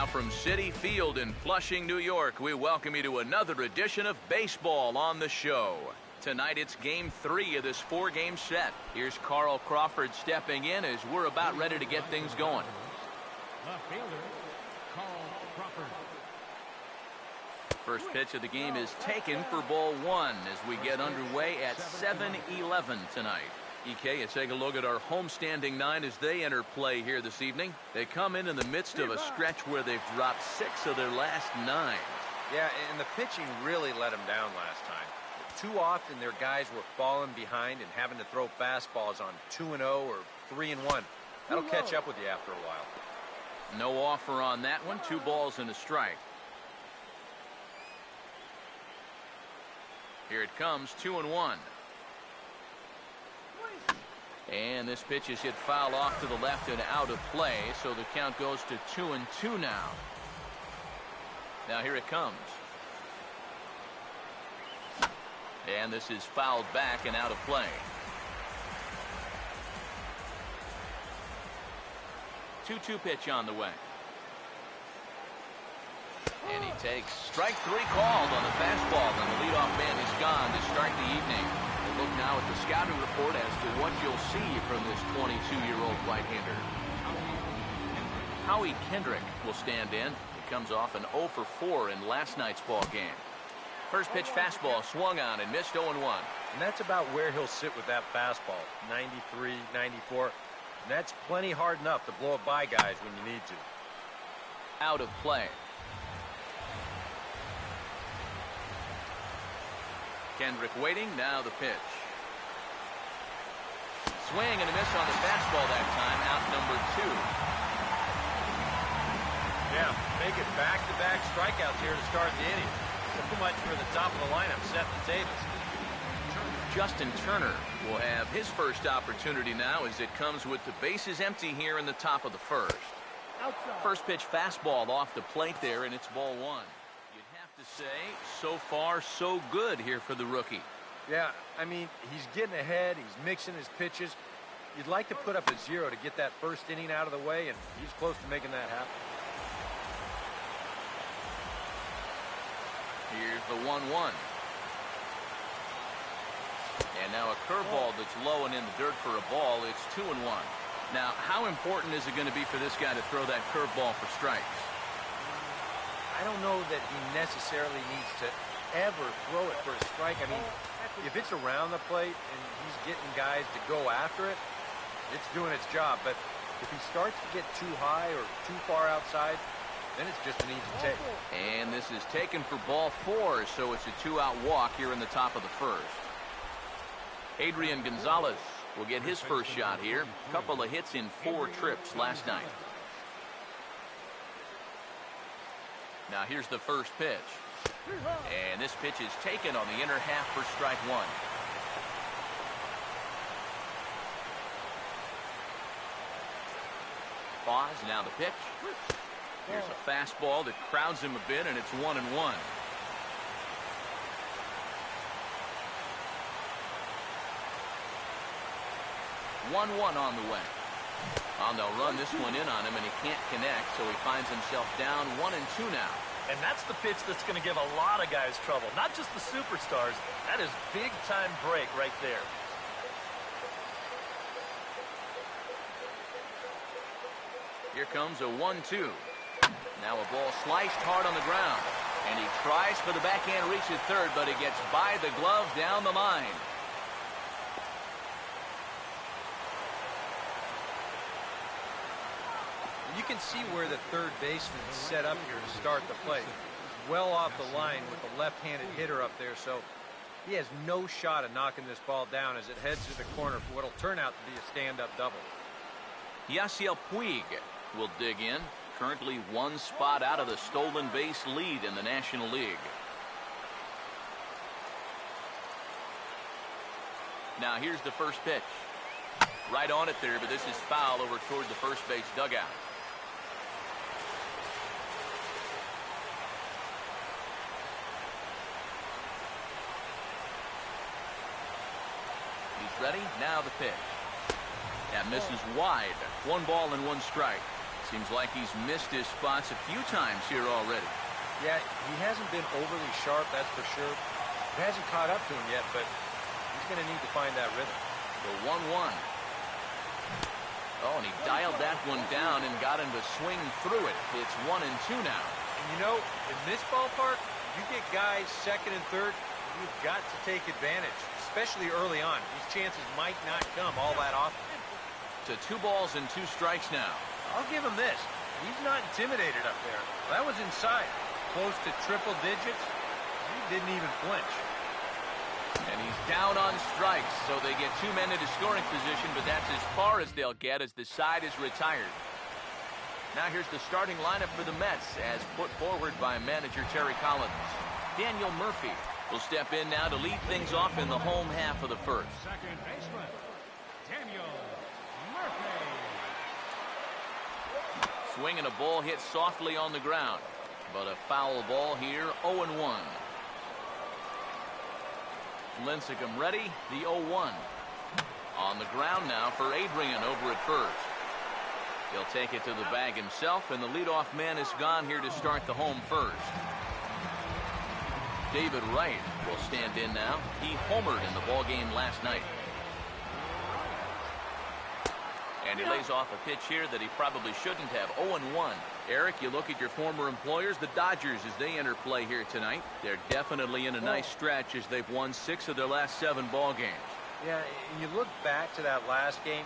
Now from Citi Field in Flushing, New York, we welcome you to another edition of Baseball on the Show. Tonight it's Game 3 of this 4-game set. Here's Carl Crawford stepping in as we're about ready to get things going. Left fielder, Carl Crawford. First pitch of the game is taken for ball 1 as we get underway at 7-11 tonight. EK, let's take a look at our homestanding 9 as they enter play here this evening. They come in the midst of a stretch where they've dropped 6 of their last 9. Yeah, and the pitching really let them down last time. Too often their guys were falling behind and having to throw fastballs on 2-0 or 3-1. That'll catch up with you after a while. No offer on that one. 2 balls and a strike. Here it comes, 2-1. And this pitch is hit foul off to the left and out of play, so the count goes to 2-2 now. Now here it comes. And this is fouled back and out of play. 2-2 pitch on the way. And he takes strike 3 called on the fastball, and the leadoff man is gone to start the evening. We'll look now at the scouting report as to what you'll see from this 22-year-old right-hander. Howie Kendrick will stand in. He comes off an 0 for 4 in last night's ball game. First pitch fastball swung on and missed 0-1. And that's about where he'll sit with that fastball, 93, 94. And that's plenty hard enough to blow it by guys when you need to. Out of play. Kendrick waiting, now the pitch. Swing and a miss on the fastball that time, out number 2. Yeah, make it back-to-back strikeouts here to start the inning. So much for the top of the lineup setting the table. Justin Turner will have his first opportunity now as it comes with the bases empty here in the top of the first. Outside. First pitch fastball off the plate there, and it's ball 1. To say, so far so good here for the rookie. Yeah, I mean, he's getting ahead, he's mixing his pitches. You'd like to put up a 0 to get that first inning out of the way, and he's close to making that happen. Here's the 1-1. And now a curveball that's low and in the dirt for a ball. It's 2-1. Now, how important is it going to be for this guy to throw that curveball for strikes? I don't know that he necessarily needs to ever throw it for a strike. I mean, if it's around the plate and he's getting guys to go after it, it's doing its job. But if he starts to get too high or too far outside, then it's just an easy take. And this is taken for ball 4, so it's a 2-out walk here in the top of the first. Adrian Gonzalez will get his first shot here. Couple of hits in 4 trips last night. Now here's the first pitch. And this pitch is taken on the inner half for strike 1. Pause, now the pitch. Here's a fastball that crowds him a bit, and it's 1-1. 1-1 on the way. And they'll run this one in on him, and he can't connect, so he finds himself down 1-2 now. And that's the pitch that's going to give a lot of guys trouble, not just the superstars. That is big-time break right there. Here comes a 1-2. Now a ball sliced hard on the ground, and he tries for the backhand reach at third, but he gets by the glove down the line. You can see where the third baseman is set up here to start the play. Well off the line with the left-handed hitter up there, so he has no shot of knocking this ball down as it heads to the corner for what will turn out to be a stand-up double. Yasiel Puig will dig in, currently 1 spot out of the stolen base lead in the National League. Now here's the first pitch. Right on it there, but this is foul over toward the first base dugout. He's ready. Now the pitch. That misses wide. 1 ball and 1 strike. Seems like he's missed his spots a few times here already. Yeah, he hasn't been overly sharp, that's for sure. It hasn't caught up to him yet, but he's going to need to find that rhythm. The 1-1. Oh, and he dialed that one down and got him to swing through it. It's 1-2 now. And you know, in this ballpark, you get guys second and third, you've got to take advantage, especially early on. These chances might not come all that often. To 2 balls and 2 strikes now. I'll give him this. He's not intimidated up there. That was inside. Close to triple digits. He didn't even flinch. And he's down on strikes, so they get 2 men into scoring position, but that's as far as they'll get as the side is retired. Now here's the starting lineup for the Mets as put forward by manager Terry Collins. Daniel Murphy will step in now to lead things off in the home half of the first. Second baseman, Daniel Murphy. Swing and a ball hit softly on the ground, but a foul ball here, 0-1. Lincecum ready, the 0-1. On the ground now for Adrian over at first. He'll take it to the bag himself, and the leadoff man is gone here to start the home first. David Wright will stand in now. He homered in the ballgame last night. And he lays off a pitch here that he probably shouldn't have. 0-1. Eric, you look at your former employers, the Dodgers, as they enter play here tonight. They're definitely in a nice stretch as they've won 6 of their last 7 ball games. Yeah, and you look back to that last game,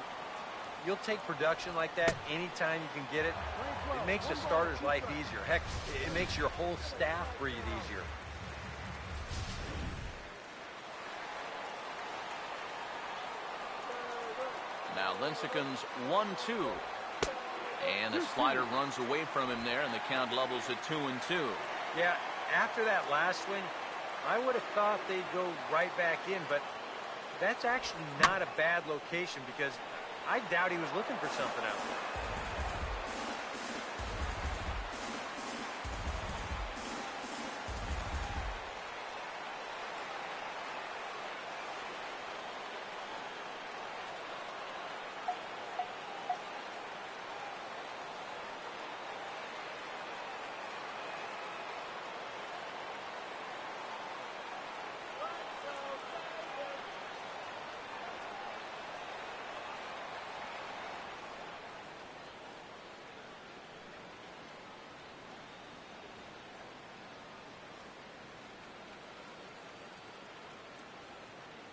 you'll take production like that anytime you can get it. It makes a starter's life easier. Heck, it makes your whole staff breathe easier. Now Lincecum's 1-2. And the slider runs away from him there, and the count levels at 2-2. Yeah, after that last swing, I would have thought they'd go right back in, but that's actually not a bad location because I doubt he was looking for something else.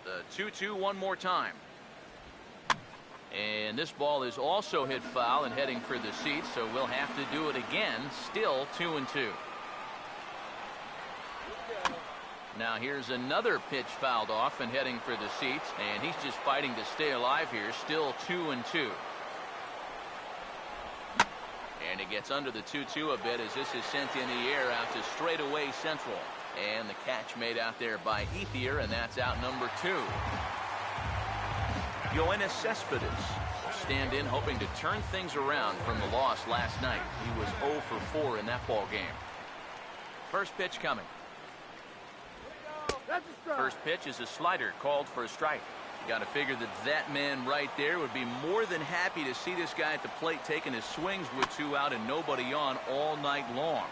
The 2-2 one more time. And this ball is also hit foul and heading for the seats, so we'll have to do it again. Still 2-2. Now here's another pitch fouled off and heading for the seats, and he's just fighting to stay alive here. Still 2-2. And it gets under the 2-2 a bit as this is sent in the air out to straightaway central. And the catch made out there by Ethier, and that's out number 2. Yoenis Cespedes will stand in hoping to turn things around from the loss last night. He was 0 for 4 in that ball game. First pitch coming. First pitch is a slider called for a strike. You got to figure that man right there would be more than happy to see this guy at the plate taking his swings with 2 out and nobody on all night long.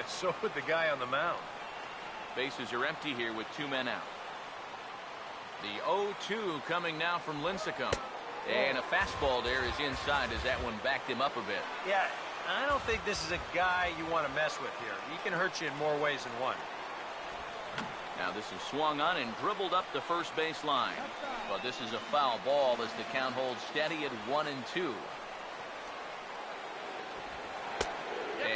So would the guy on the mound. Bases are empty here with 2 men out. The 0-2 coming now from Lincecum. And a fastball there is inside as that one backed him up a bit. Yeah, I don't think this is a guy you want to mess with here. He can hurt you in more ways than one. Now this is swung on and dribbled up the first base line. But this is a foul ball as the count holds steady at 1-2.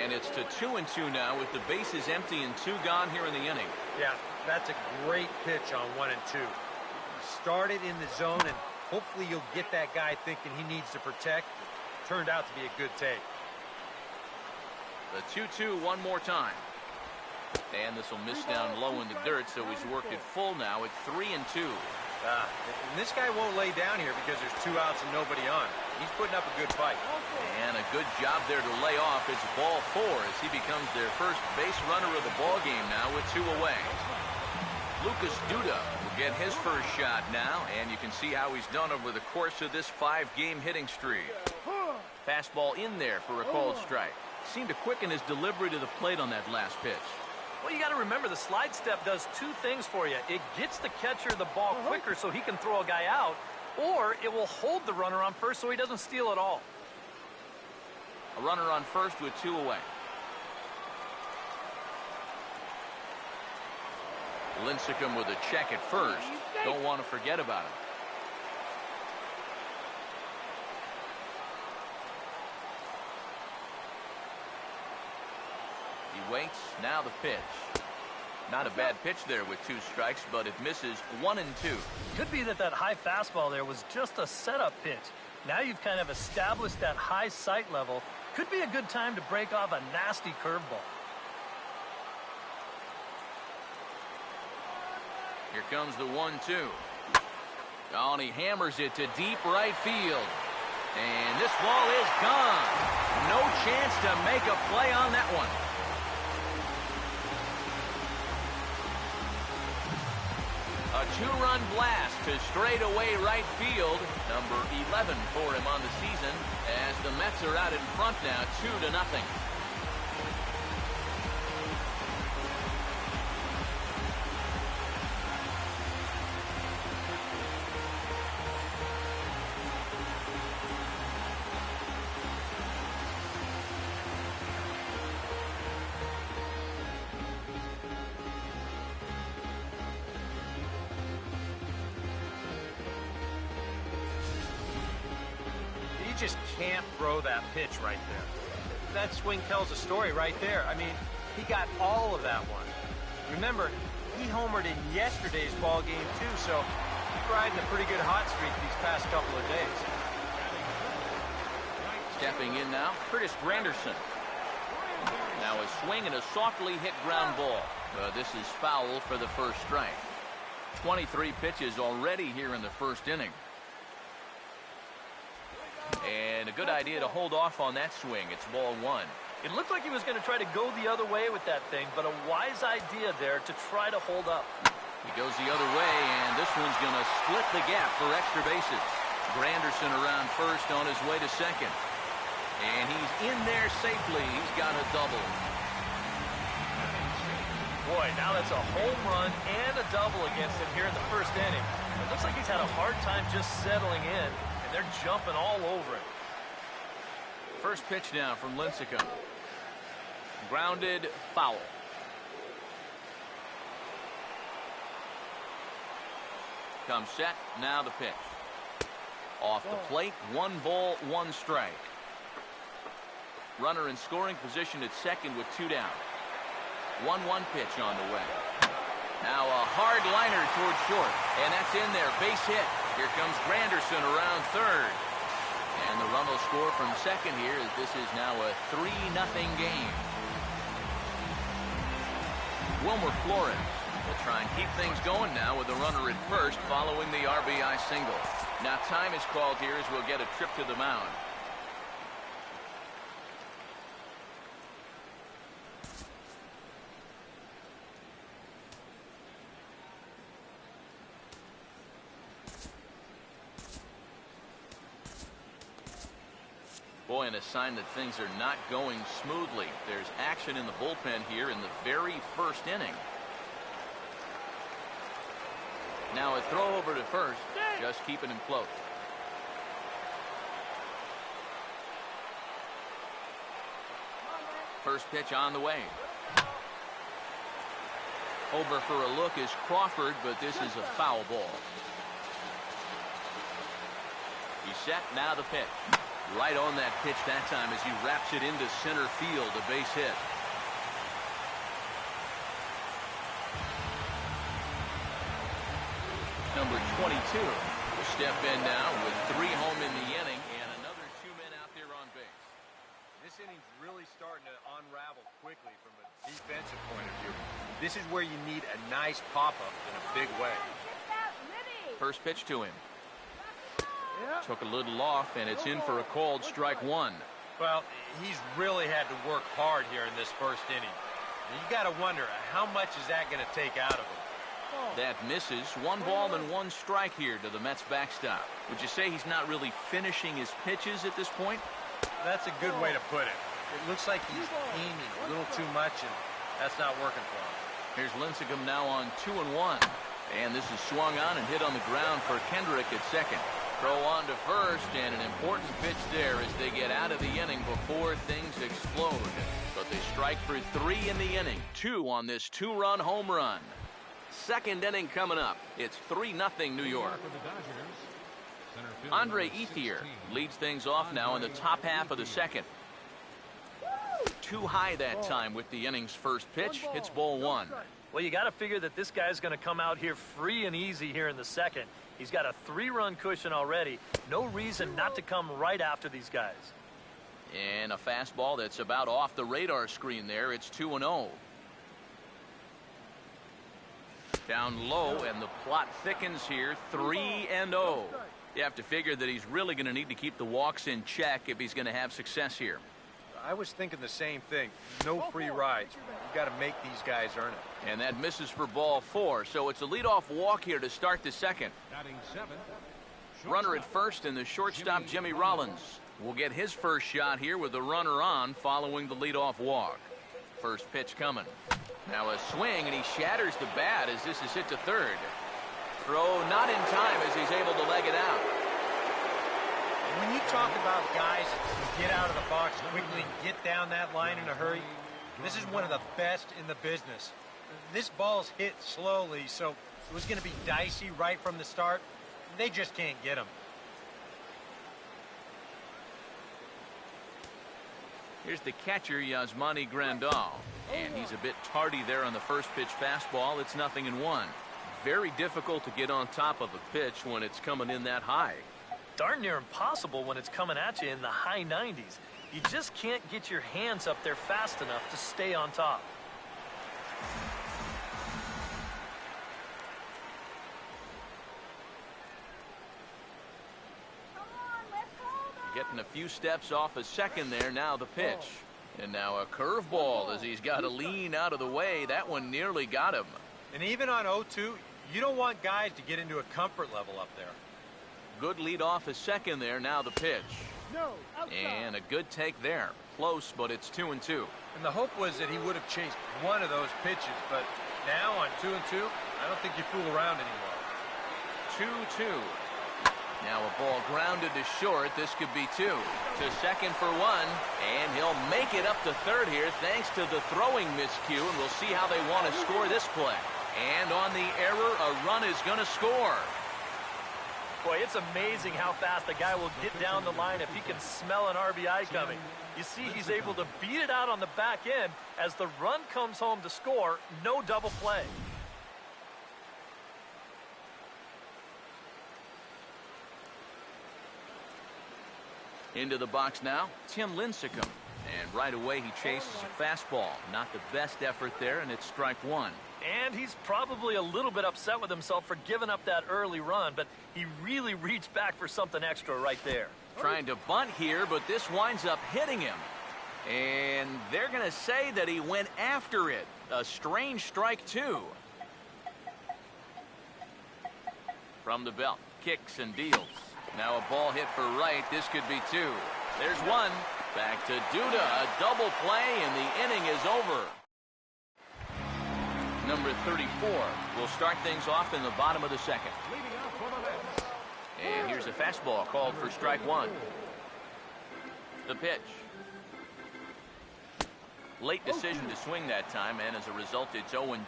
And it's to 2-2 now with the bases empty and 2 gone here in the inning. Yeah, that's a great pitch on 1-2. Started in the zone, and hopefully you'll get that guy thinking he needs to protect. Turned out to be a good take. The 2-2 one more time. And this will miss down low in the dirt, so he's worked it full now at 3-2. And this guy won't lay down here because there's 2 outs and nobody on. He's putting up a good fight. And a good job there to lay off. It's ball 4 as he becomes their first base runner of the ball game now with 2 away. Lucas Duda will get his first shot now, and you can see how he's done over the course of this 5-game hitting streak. Fastball in there for a called strike. Seemed to quicken his delivery to the plate on that last pitch. Well, you got to remember the slide step does two things for you. It gets the catcher the ball quicker so he can throw a guy out, or it will hold the runner on first so he doesn't steal it all. A runner on first with 2 away. Lincecum with a check at first. Don't want to forget about him. He waits. Now the pitch. Not a bad pitch there with 2 strikes, but it misses 1 and 2. Could be that high fastball there was just a setup pitch. Now you've kind of established that high sight level. Could be a good time to break off a nasty curveball. Here comes the 1-2. Oh, and he hammers it to deep right field. And this ball is gone. No chance to make a play on that one. A 2-run blast to straightaway right field. Number 11 for him on the season as the Mets are out in front now 2-0. Just can't throw that pitch right there. That swing tells a story right there. I mean, he got all of that one. Remember, he homered in yesterday's ball game too, so he's riding a pretty good hot streak these past couple of days. Stepping in now, Curtis Granderson. Now a swing and a softly hit ground ball. This is foul for the first strike. 23 pitches already here in the first inning. And a good idea to hold off on that swing. It's ball 1. It looked like he was going to try to go the other way with that thing, but a wise idea there to try to hold up. He goes the other way, and this one's going to split the gap for extra bases. Granderson around first on his way to second. And he's in there safely. He's got a double. Boy, now that's a home run and a double against him here in the first inning. It looks like he's had a hard time just settling in. They're jumping all over it. First pitch now from Lincecum. Grounded, foul. Comes set, now the pitch. Off the plate, 1 ball, 1 strike. Runner in scoring position at second with 2 down. 1-1 pitch on the way. Now a hard liner towards short, and that's in there, base hit. Here comes Granderson around third. And the run will score from second here as this is now a 3-0 game. Wilmer Flores will try and keep things going now with the runner at first following the RBI single. Now time is called here as we'll get a trip to the mound. Boy, and a sign that things are not going smoothly. There's action in the bullpen here in the very first inning. Now a throw over to first, just keeping him close. First pitch on the way. Over for a look is Crawford, but this is a foul ball. He's set, now the pitch. Right on that pitch that time as he wraps it into center field, a base hit. Number 22 will step in now with 3 home in the inning and another 2 men out there on base. This inning's really starting to unravel quickly from a defensive point of view. This is where you need a nice pop-up in a big way. First pitch to him. Took a little off, and it's in for a called strike 1. Well, he's really had to work hard here in this first inning. You got to wonder, how much is that going to take out of him? That misses. 1 ball and 1 strike here to the Mets backstop. Would you say he's not really finishing his pitches at this point? That's a good way to put it. It looks like he's aiming a little too much, and that's not working for him. Here's Lincecum now on 2-1. And this is swung on and hit on the ground for Kendrick at second. Throw on to first, and an important pitch there as they get out of the inning before things explode. But they strike for 3 in the inning, 2 on this 2-run home run. Second inning coming up. It's 3-0 New York. Andre Ethier leads things off now in the top half of the second. Too high that time with the inning's first pitch. Hits ball 1. Well, you got to figure that this guy's going to come out here free and easy here in the second. He's got a 3-run cushion already. No reason not to come right after these guys. And a fastball that's about off the radar screen there. It's 2-0. Down low, and the plot thickens here. 3-0. You have to figure that he's really going to need to keep the walks in check if he's going to have success here. I was thinking the same thing. No free rides. You've got to make these guys earn it. And that misses for ball 4. So it's a leadoff walk here to start the second. Runner at first, and the shortstop Jimmy Rollins will get his first shot here with the runner on following the leadoff walk. First pitch coming. Now a swing, and he shatters the bat as this is hit to third. Throw not in time as he's able to leg it out. When you talk about guys that can get out of the box quickly, get down that line in a hurry, this is one of the best in the business. This ball's hit slowly, so it was going to be dicey right from the start. They just can't get him. Here's the catcher, Yasmani Grandal. And he's a bit tardy there on the first pitch fastball. It's 0-1. Very difficult to get on top of a pitch when it's coming in that high. Darn near impossible when it's coming at you in the high 90s. You just can't get your hands up there fast enough to stay on top. Getting a few steps off a second there. Now the pitch. And now a curveball as he's got to lean out of the way. That one nearly got him. And even on 0-2, you don't want guys to get into a comfort level up there. Good lead off a second there. Now the pitch. And a good take there. Close, but it's 2-2. And the hope was that he would have chased one of those pitches, but now on 2-2, I don't think you fool around anymore. 2-2. Now a ball grounded to short. This could be 2. To second for 1, and he'll make it up to third here thanks to the throwing miscue, and we'll see how they want to score this play. And on the error, a run is going to score. Boy, it's amazing how fast a guy will get down the line if he can smell an RBI coming. You see, he's able to beat it out on the back end as the run comes home to score. No double play. Into the box now, Tim Lincecum. And right away he chases a fastball. Not the best effort there, and it's strike 1. And he's probably a little bit upset with himself for giving up that early run, but he really reached back for something extra right there. Trying to bunt here, but this winds up hitting him. And they're going to say that he went after it. A strange strike 2. From the belt, kicks and deals. Now a ball hit for right. This could be 2. There's 1. Back to Duda. A double play, and the inning is over. Number 34 will start things off in the bottom of the second. And here's a fastball called for strike 1. The pitch. Late decision to swing that time, and as a result, it's 0-2.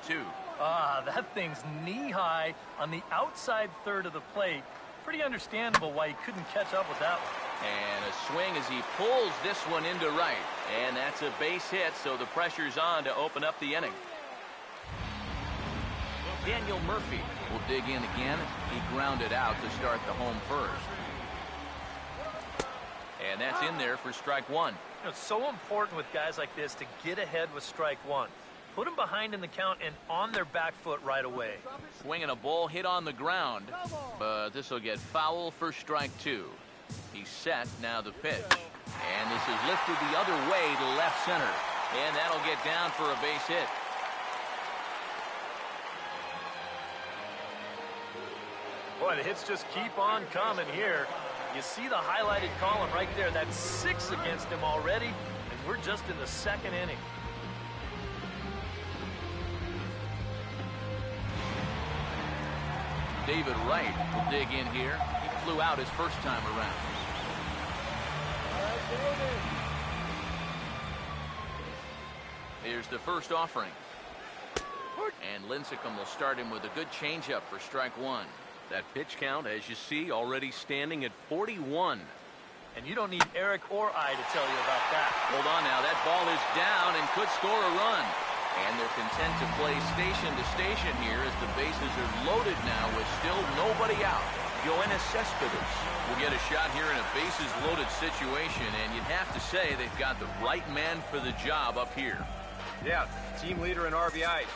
Ah, that thing's knee-high on the outside third of the plate. Pretty understandable why he couldn't catch up with that one. And a swing as he pulls this one into right. And that's a base hit, so the pressure's on to open up the inning. Daniel Murphy will dig in again. He grounded out to start the home first. And that's in there for strike 1. You know, it's so important with guys like this to get ahead with strike 1. Put them behind in the count and on their back foot right away. Swinging a ball hit on the ground, but this will get foul for strike 2. He's set, now the pitch. And this is lifted the other way to left center. And that'll get down for a base hit. Boy, the hits just keep on coming here. You see the highlighted column right there. That's 6 against him already, and we're just in the second inning. David Wright will dig in here. He flew out his first time around. Here's the first offering. And Lincecum will start him with a good changeup for strike one. That pitch count, as you see, already standing at 41. And you don't need Eric or I to tell you about that. Hold on now. That ball is down and could score a run. And they're content to play station to station here as the bases are loaded now with still nobody out. Yoenis Cespedes will get a shot here in a bases-loaded situation, and you'd have to say they've got the right man for the job up here. Yeah, team leader in RBIs.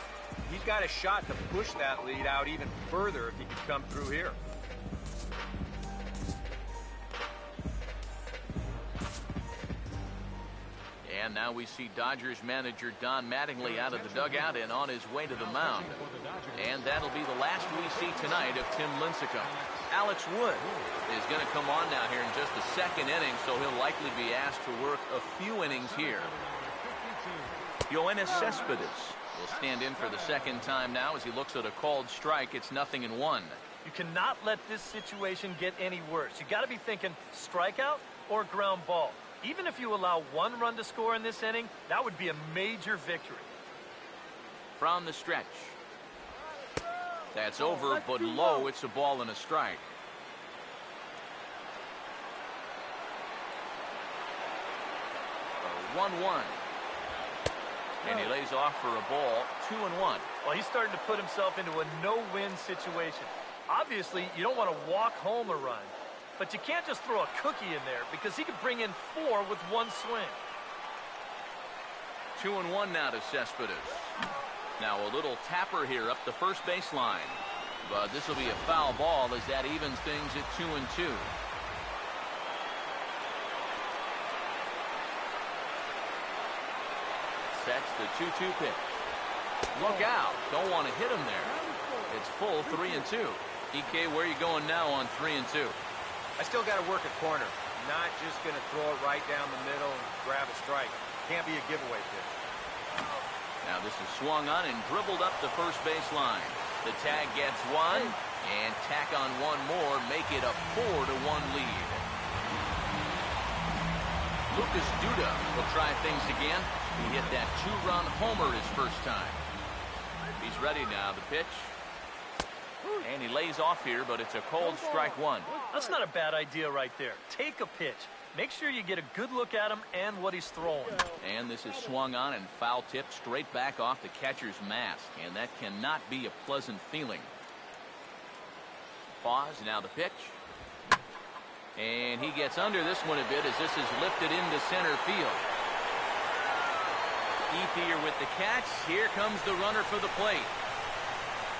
He's got a shot to push that lead out even further if he could come through here. And now we see Dodgers manager Don Mattingly out of the dugout and on his way to the mound. And that'll be the last we see tonight of Tim Lincecum. Alex Wood is going to come on now here in just the second inning, so he'll likely be asked to work a few innings here. Yoenis Cespedes will stand in for the second time now as he looks at a called strike. It's 0-1. You cannot let this situation get any worse. You got to be thinking strikeout or ground ball. Even if you allow one run to score in this inning, that would be a major victory. From the stretch. That's over, but low. It's a ball and a strike. A 1-1. And he lays off for a ball, 2-1. Well, he's starting to put himself into a no-win situation. Obviously, you don't want to walk home a run, but you can't just throw a cookie in there because he could bring in 4 with one swing. 2-1 now to Cespedes. Now a little tapper here up the first baseline, but this will be a foul ball as that evens things at 2-2. Sets the 2-2 pitch. Look out. Don't want to hit him there. It's full 3-2. EK, where are you going now on 3-2? I still got to work a corner. Not just going to throw it right down the middle and grab a strike. Can't be a giveaway pitch. Now this is swung on and dribbled up the first baseline. The tag gets one, and tack on one more, make it a 4-1 lead. Lucas Duda will try things again. He hit that 2-run homer his first time. He's ready now. The pitch. And he lays off here, but it's a cold strike one. That's not a bad idea right there. Take a pitch. Make sure you get a good look at him and what he's throwing. And this is swung on and foul tipped straight back off the catcher's mask. And that cannot be a pleasant feeling. Pause, now the pitch. And he gets under this one a bit as this is lifted into center field. Ethier with the catch. Here comes the runner for the plate.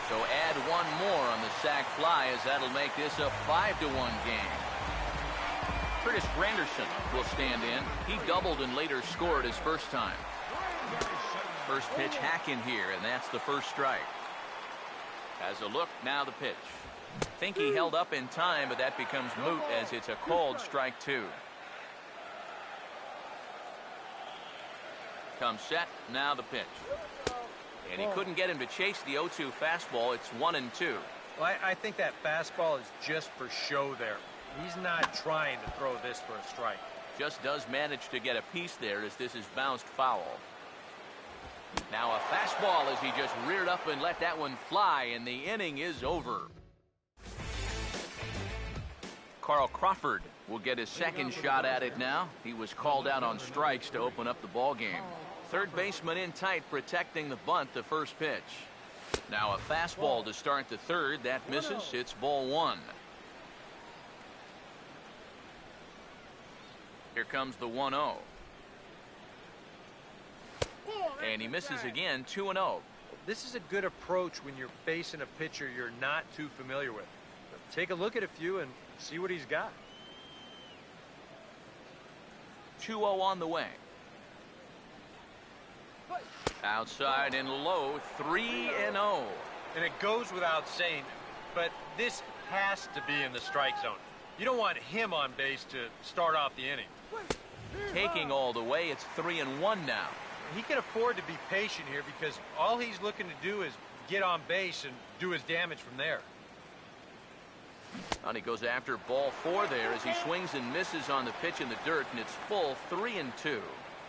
So add one more on the sac fly as that'll make this a 5-1 game. Curtis Granderson will stand in. He doubled and later scored his first time. First pitch hack in here, and that's the first strike. As a look, now the pitch. Think he held up in time, but that becomes moot as it's a called strike two. Comes set, now the pitch. And he couldn't get him to chase the 0-2 fastball. It's 1-2. Well, I think that fastball is just for show there. He's not trying to throw this for a strike. Just does manage to get a piece there as this is bounced foul. Now a fastball as he just reared up and let that one fly, and the inning is over. Carl Crawford will get his second shot at it now. He was called out on strikes to open up the ball game. Third baseman in tight, protecting the bunt, the first pitch. Now a fastball to start the third. That misses. It's ball one. Here comes the 1-0. And he misses again, 2-0. This is a good approach when you're facing a pitcher you're not too familiar with. Take a look at a few and see what he's got. 2-0 on the way. Outside and low, 3-0. And it goes without saying, but this has to be in the strike zone. You don't want him on base to start off the inning. Taking all the way, it's 3-1 now. He can afford to be patient here because all he's looking to do is get on base and do his damage from there. And he goes after ball 4 there as he swings and misses on the pitch in the dirt, and it's full 3-2.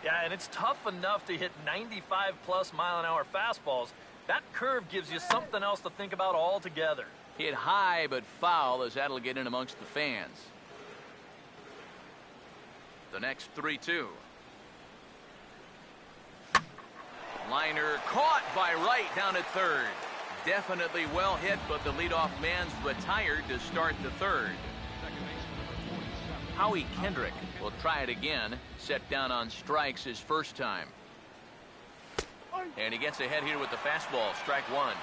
Yeah, and it's tough enough to hit 95+ mile-an-hour fastballs. That curve gives you something else to think about altogether. Hit high but foul as that'll get in amongst the fans. The next 3-2. Liner caught by Wright down at third. Definitely well hit, but the leadoff man's retired to start the third. Howie Kendrick will try it again. Set down on strikes his first time. And he gets ahead here with the fastball. Strike 1.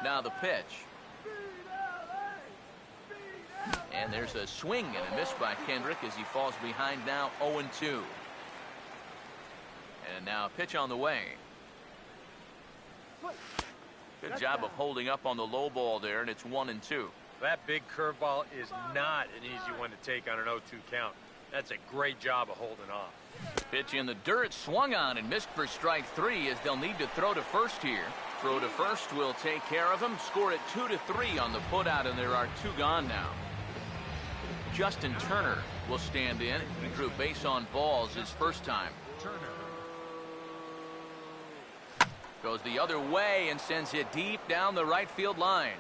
Now the pitch. And there's a swing and a miss by Kendrick as he falls behind now 0-2. And now a pitch on the way. Good job of holding up on the low ball there, and it's 1-2. That big curveball is not an easy one to take on an 0-2 count. That's a great job of holding off. Pitch in the dirt, swung on and missed for strike 3 as they'll need to throw to first here. Throw to first will take care of him. Score it 2-3 on the putout, and there are 2 gone now. Justin Turner will stand in. He drew base on balls his first time. Goes the other way and sends it deep down the right field line.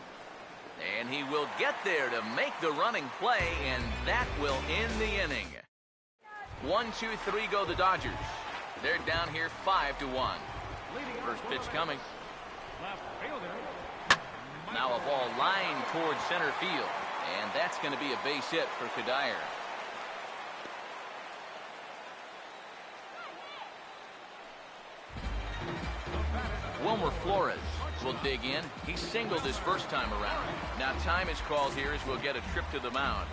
And he will get there to make the running play, and that will end the inning. 1-2-3 go the Dodgers. They're down here 5-1. First pitch coming. Now a ball lined towards center field, and that's going to be a base hit for Cuddyer. Wilmer Flores will dig in. He singled his first time around. Now time is called here as we'll get a trip to the mound.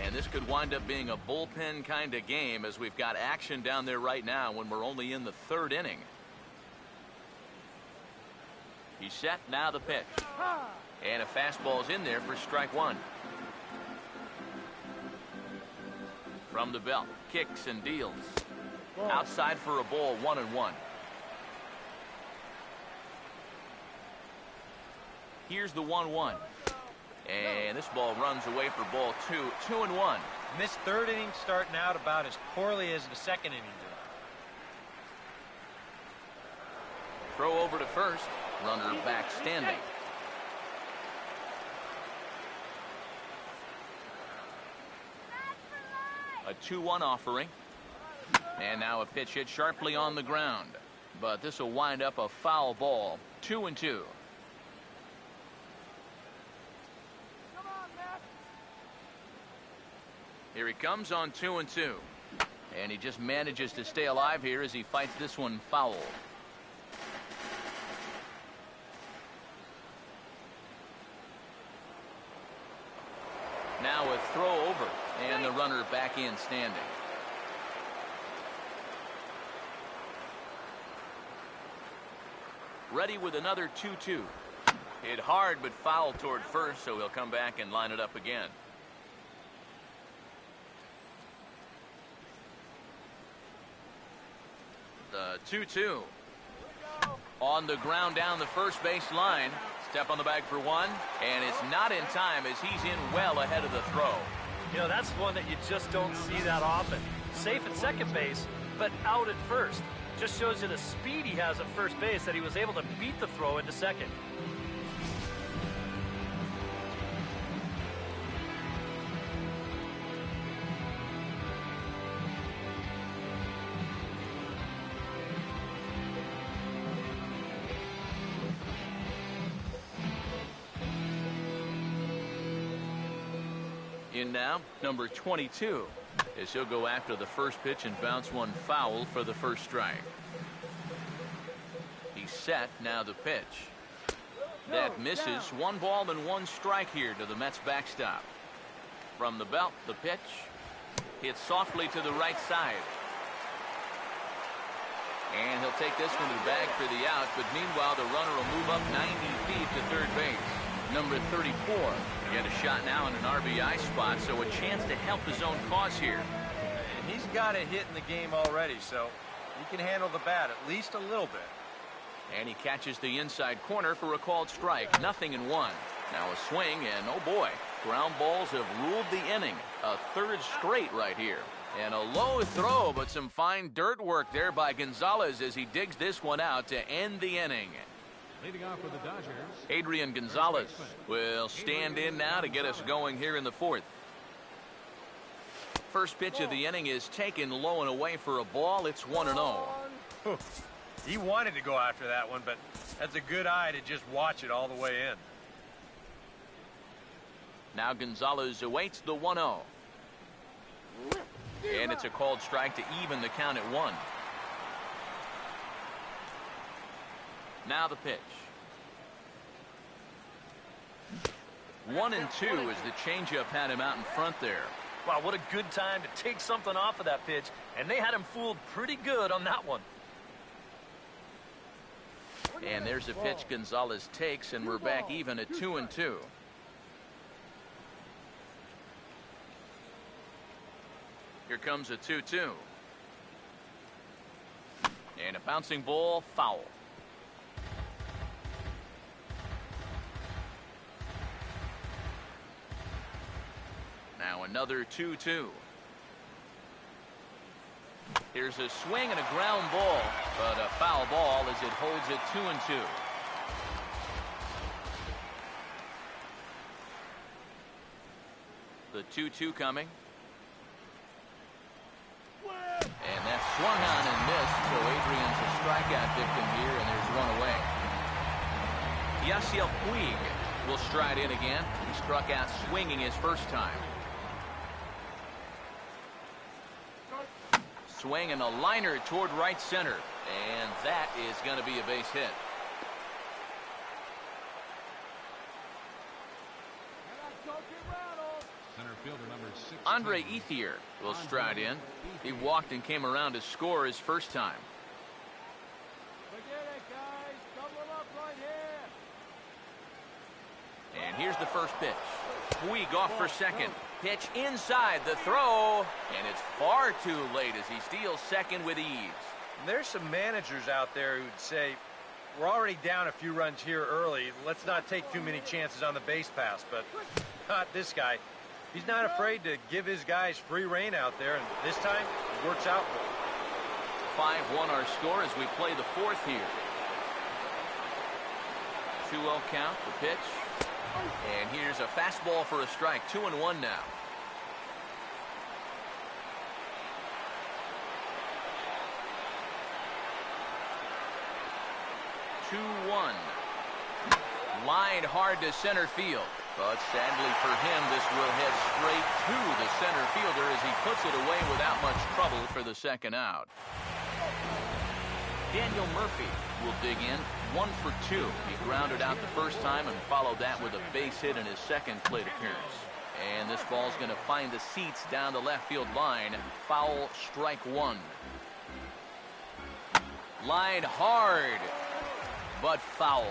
And this could wind up being a bullpen kind of game as we've got action down there right now when we're only in the 3rd inning. He's set, now the pitch. And a fastball's in there for strike 1. From the belt, kicks and deals. Outside for a ball, 1-1. Here's the 1-1. And this ball runs away for ball 2. 2-1. And this 3rd inning starting out about as poorly as the 2nd inning did. Throw over to first. Runner back standing. A 2-1 offering. And now a pitch hit sharply on the ground. But this will wind up a foul ball. 2-2. Here he comes on 2-2. And he just manages to stay alive here as he fights this one foul. Now a throw over, and the runner back in standing. Ready with another 2-2. Hit hard but foul toward first, so he'll come back and line it up again. The 2-2. On the ground down the first base line. Step on the bag for 1, and it's not in time as he's in well ahead of the throw. You know, that's one that you just don't see that often. Safe at second base, but out at first. Just shows you the speed he has at first base that he was able to beat the throw into second. In now, number 22, as he'll go after the first pitch and bounce one foul for the first strike. He's set, now the pitch. That misses. 1 ball and 1 strike here to the Mets backstop. From the belt, the pitch. Hit softly to the right side. And he'll take this one to the bag for the out, but meanwhile the runner will move up 90 feet to third base. Number 34 get a shot now in an RBI spot, so a chance to help his own cause here. He's got a hit in the game already, so he can handle the bat at least a little bit. And he catches the inside corner for a called strike. 0-1. Now a swing, and oh boy, ground balls have ruled the inning. A third straight right here. And a low throw, but some fine dirt work there by Gonzalez as he digs this one out to end the inning. Leading off for the Dodgers, Adrian Gonzalez will stand in now to get us going here in the fourth. First pitch of the inning is taken low and away for a ball. It's 1-0. He wanted to go after that one, but that's a good eye to just watch it all the way in. Now Gonzalez awaits the 1-0. And it's a called strike to even the count at 1. Now the pitch. 1-2 as the changeup had him out in front there. Wow, what a good time to take something off of that pitch, and they had him fooled pretty good on that one. And there's a pitch Gonzalez takes, and we're back even at 2-2. Here comes a 2-2. And a bouncing ball, foul. Now another 2-2. Here's a swing and a ground ball, but a foul ball as it holds it 2-2. The 2-2 coming. And that's swung on and missed, so Adrian's a strikeout victim here, and there's one away. Yasiel Puig will stride in again. He struck out swinging his first time. Swing and a liner toward right center, and that is going to be a base hit. center fielder number 16. Andre Ethier will stride in. He walked and came around to score his first time. Forget it, guys. Double up right here. And here's the first pitch. Puig off for second. Pitch inside the throw, and it's far too late as he steals second with ease. There's some managers out there who'd say, we're already down a few runs here early. Let's not take too many chances on the base pass, but not this guy. He's not afraid to give his guys free rein out there, and this time it works out for him. 5-1 our score as we play the fourth here. 2-0 count, the pitch. And here's a fastball for a strike. 2-1 now. Lined hard to center field. But sadly for him, this will head straight to the center fielder as he puts it away without much trouble for the second out. Daniel Murphy will dig in. 1 for 2. He grounded out the first time and followed that with a base hit in his second plate appearance. And this ball's going to find the seats down the left field line. Foul, strike 1. Lined hard, but foul.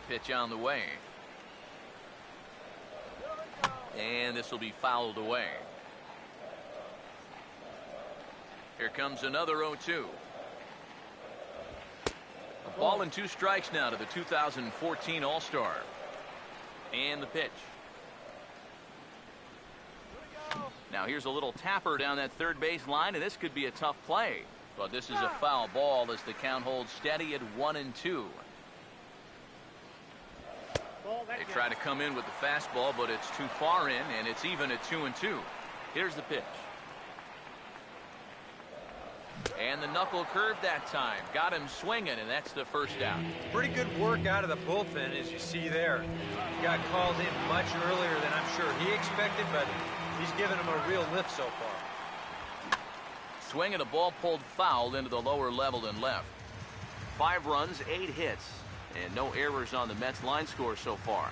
Pitch on the way. And this will be fouled away. Here comes another 0-2. A ball and 2 strikes now to the 2014 All-Star. And the pitch. Now here's a little tapper down that third base line, and this could be a tough play. But this is a foul ball as the count holds steady at 1-2. They try to come in with the fastball, but it's too far in, and it's even at 2-2. Here's the pitch. And the knuckle curve that time. Got him swinging, and that's the first out. Pretty good work out of the bullpen, as you see there. He got called in much earlier than I'm sure he expected, but he's given him a real lift so far. Swing and a ball pulled foul into the lower level and left. 5 runs, 8 hits, and no errors on the Mets line score so far.